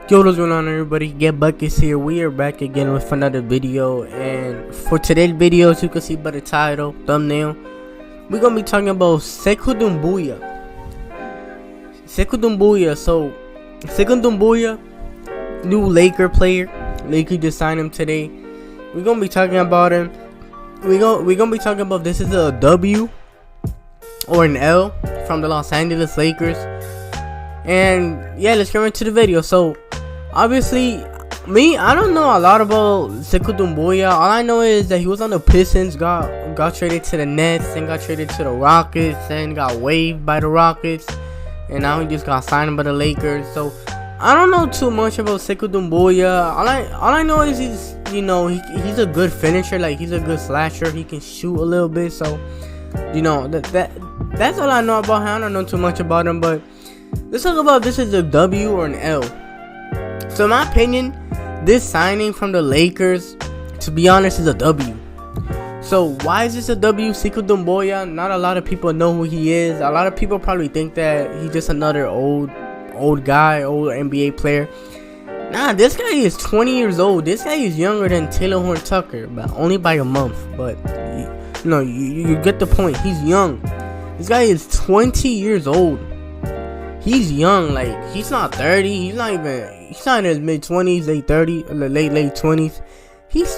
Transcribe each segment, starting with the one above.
Yo, what's going on, everybody? Get Buckets here. We are back again with another video, and for today's video, as you can see by the title, thumbnail, we're gonna be talking about SEKOU DOUMBOUYA. SEKOU DOUMBOUYA. So, SEKOU DOUMBOUYA, new Laker player. Lakers just signed him today. We're gonna be talking about him. We're gonna be talking about this is a W or an L from the Los Angeles Lakers. And yeah, let's get into the video. So obviously, I don't know a lot about SEKOU DOUMBOUYA. All I know is that he was on the Pistons, got traded to the Nets, and got traded to the Rockets, and got waived by the Rockets, and now he just got signed by the Lakers. So I don't know too much about SEKOU DOUMBOUYA. All I know is he's a good finisher. Like, he's a good slasher. He can shoot a little bit. So that's all I know about him. I don't know too much about him, but let's talk about this is a W or an L. So in my opinion, this signing from the Lakers, to be honest, is a W. So why is this a W? SEKOU DOUMBOUYA, not a lot of people know who he is. A lot of people probably think that he's just another old NBA player. Nah, this guy is 20 years old. This guy is younger than Taylor Horn Tucker, but only by a month. But you get the point. He's young. This guy is 20 years old. He's young. Like, he's not 30. He's not in his mid 20s, late 30s, late 20s. He's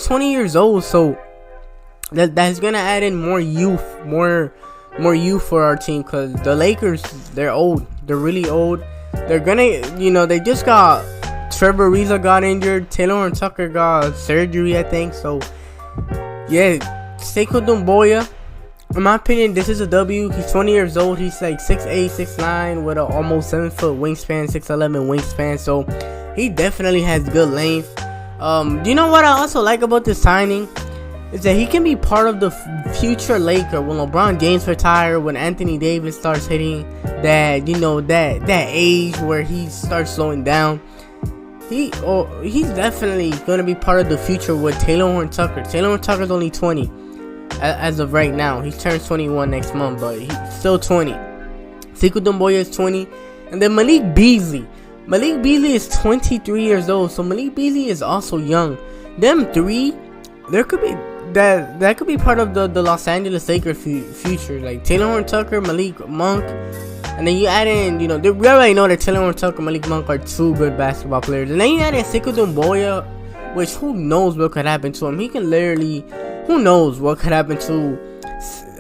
20 years old. So that's gonna add in more youth for our team, because the Lakers, they're old. They're really old. They're gonna, they just got Trevor Ariza got injured. Taylor Horn Tucker got surgery, I think. So yeah, SEKOU DOUMBOUYA, in my opinion, this is a W. He's 20 years old. He's like 6'8", 6'9", with an almost 7-foot wingspan, 6'11" wingspan. So he definitely has good length. You know what I also like about this signing is that he can be part of the future Laker when LeBron James retire, when Anthony Davis starts hitting that, that age where he starts slowing down. He's definitely gonna be part of the future with Taylor Horn Tucker. Taylor Horn Tucker's only 20. As of right now, he turns 21 next month, but he's still 20. SEKOU DOUMBOUYA is 20, and then Malik Beasley is 23 years old. So Malik Beasley is also young. Them three, there could be that could be part of the Los Angeles Lakers future. Like Taylor Horn Tucker, Malik Monk, and then you add in, we already know that Taylor Horn Tucker, Malik Monk are two good basketball players, and then you add in SEKOU DOUMBOUYA, which who knows what could happen to him. He can literally. Who knows what could happen to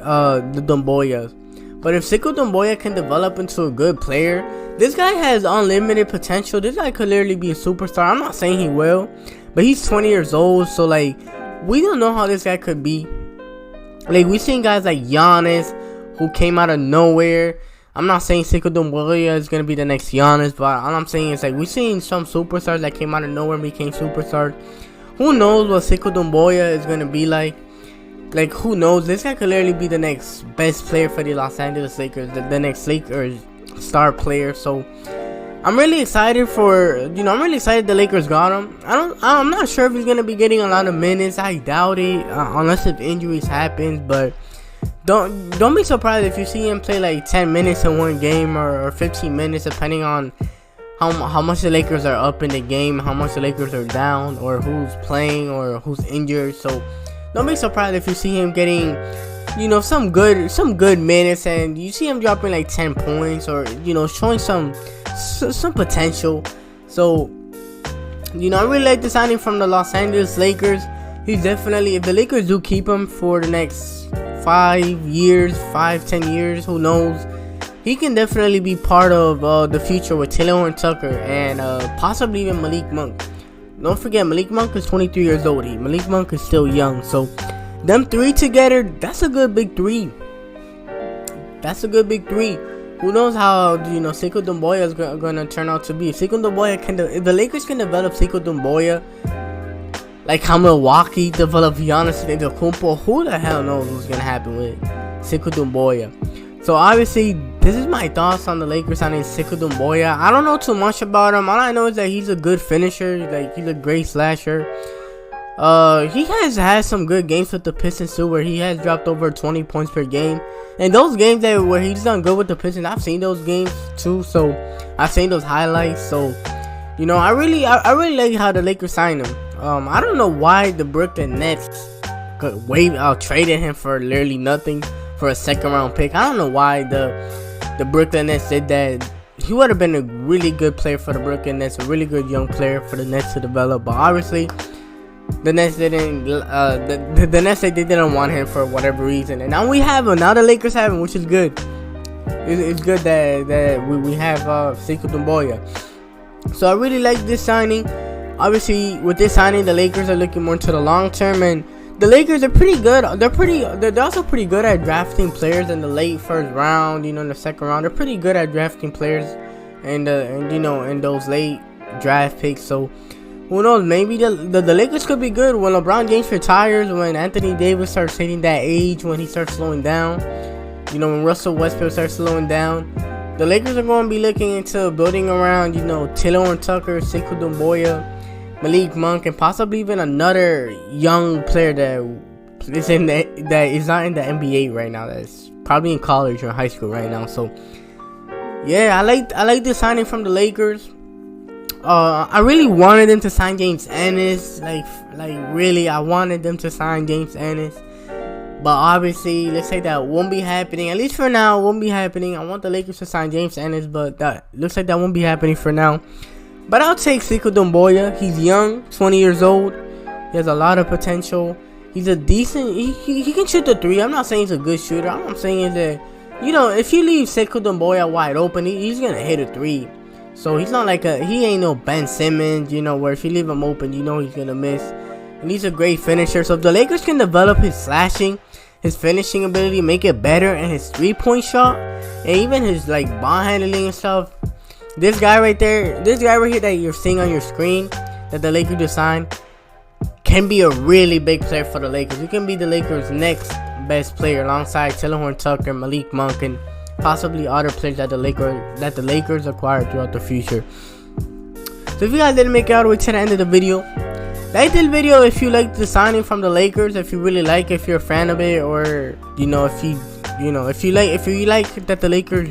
the Doumbouya. But if SEKOU DOUMBOUYA can develop into a good player, this guy has unlimited potential. This guy could literally be a superstar. I'm not saying he will, but he's 20 years old. So, like, we don't know how this guy could be. Like, we've seen guys like Giannis who came out of nowhere. I'm not saying SEKOU DOUMBOUYA is going to be the next Giannis, but all I'm saying is, like, we've seen some superstars that came out of nowhere and became superstars. Who knows what SEKOU DOUMBOUYA is going to be like? Like, who knows? This guy could literally be the next best player for the Los Angeles Lakers, the next Lakers star player. So I'm really excited I'm really excited the Lakers got him. I'm not sure if he's going to be getting a lot of minutes. I doubt it, unless if injuries happen. But don't be surprised if you see him play like 10 minutes in one game, or 15 minutes, depending on how much the Lakers are up in the game, how much the Lakers are down, or who's playing, or who's injured. So don't be surprised if you see him getting, some good minutes, and you see him dropping like 10 points, or showing some potential. So I really like the signing from the Los Angeles Lakers. He's definitely, if the Lakers do keep him for the next 10 years, who knows? He can definitely be part of the future with Taylor Horn Tucker and possibly even Malik Monk. Don't forget, Malik Monk is 23 years old. Malik Monk is still young. So them three together, that's a good big three. Who knows how SEKOU DOUMBOUYA is gonna turn out to be. If the Lakers can develop SEKOU DOUMBOUYA, like how Milwaukee developed Giannis Antetokounmpo, who the hell knows what's gonna happen with SEKOU DOUMBOUYA. So obviously, this is my thoughts on the Lakers signing SEKOU DOUMBOUYA. I don't know too much about him. All I know is that he's a good finisher. Like, he's a great slasher. He has had some good games with the Pistons too, where he has dropped over 20 points per game. And those games where he's done good with the Pistons, I've seen those games too. So I've seen those highlights. So You know, I really like how the Lakers signed him. I don't know why the Brooklyn Nets traded him for literally nothing for a second round pick. I don't know why the Brooklyn Nets did that. He would have been a really good player for the Brooklyn Nets, a really good young player for the Nets to develop. But obviously, the Nets didn't. The Nets they didn't want him for whatever reason, and now we have him. Now the Lakers have him, which is good. It's good that we have SEKOU Doumbouya. So I really like this signing. Obviously, with this signing, the Lakers are looking more into the long term, and the Lakers are pretty good. They're also pretty good at drafting players in the late first round. You know, in the second round, they're pretty good at drafting players, and you know, in those late draft picks. So who knows? Maybe the Lakers could be good when LeBron James retires, when Anthony Davis starts hitting that age, when he starts slowing down. You know, when Russell Westbrook starts slowing down. The Lakers are going to be looking into building around, you know, Taylor Tucker, SEKOU Doumbouya, Malik Monk, and possibly even another young player that is not in the NBA right now. That's probably in college or high school right now. So yeah, I like this signing from the Lakers. I really wanted them to sign James Ennis. Like really, I wanted them to sign James Ennis. But obviously, let's say that won't be happening. At least for now, won't be happening. I want the Lakers to sign James Ennis, but that looks like that won't be happening for now. But I'll take SEKOU Doumbouya. He's young, 20 years old. He has a lot of potential. He's a decent. He can shoot the three. I'm not saying he's a good shooter. All I'm saying is that, you know, if you leave SEKOU Doumbouya wide open, he's gonna hit a three. So he's not like he ain't no Ben Simmons, you know, where if you leave him open, you know he's gonna miss. And he's a great finisher. So if the Lakers can develop his slashing, his finishing ability, make it better, and his 3-point shot, and even his like ball handling and stuff, this guy right here that you're seeing on your screen that the Lakers just signed can be a really big player for the Lakers. He can be the Lakers' next best player alongside Taylor Tucker, Malik Monk, and possibly other players that the Lakers acquire throughout the future. So if you guys didn't make it all the way to the end of the video, like this video if you like the signing from the Lakers, if you really like, if you're a fan of it, or you know, if you like that the Lakers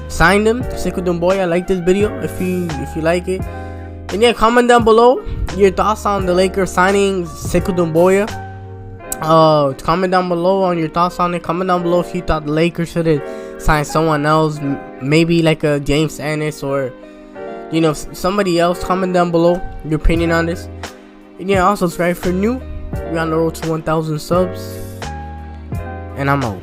signed him, SEKOU Doumbouya. Like this video if you like it, and yeah, comment down below your thoughts on the Lakers signing SEKOU Doumbouya. Comment down below on your thoughts on it. Comment down below if you thought the Lakers should have signed someone else, maybe like a James Ennis or, you know, somebody else. Comment down below your opinion on this. And yeah, also subscribe for new. We're on the road to 1,000 subs. And I'm out.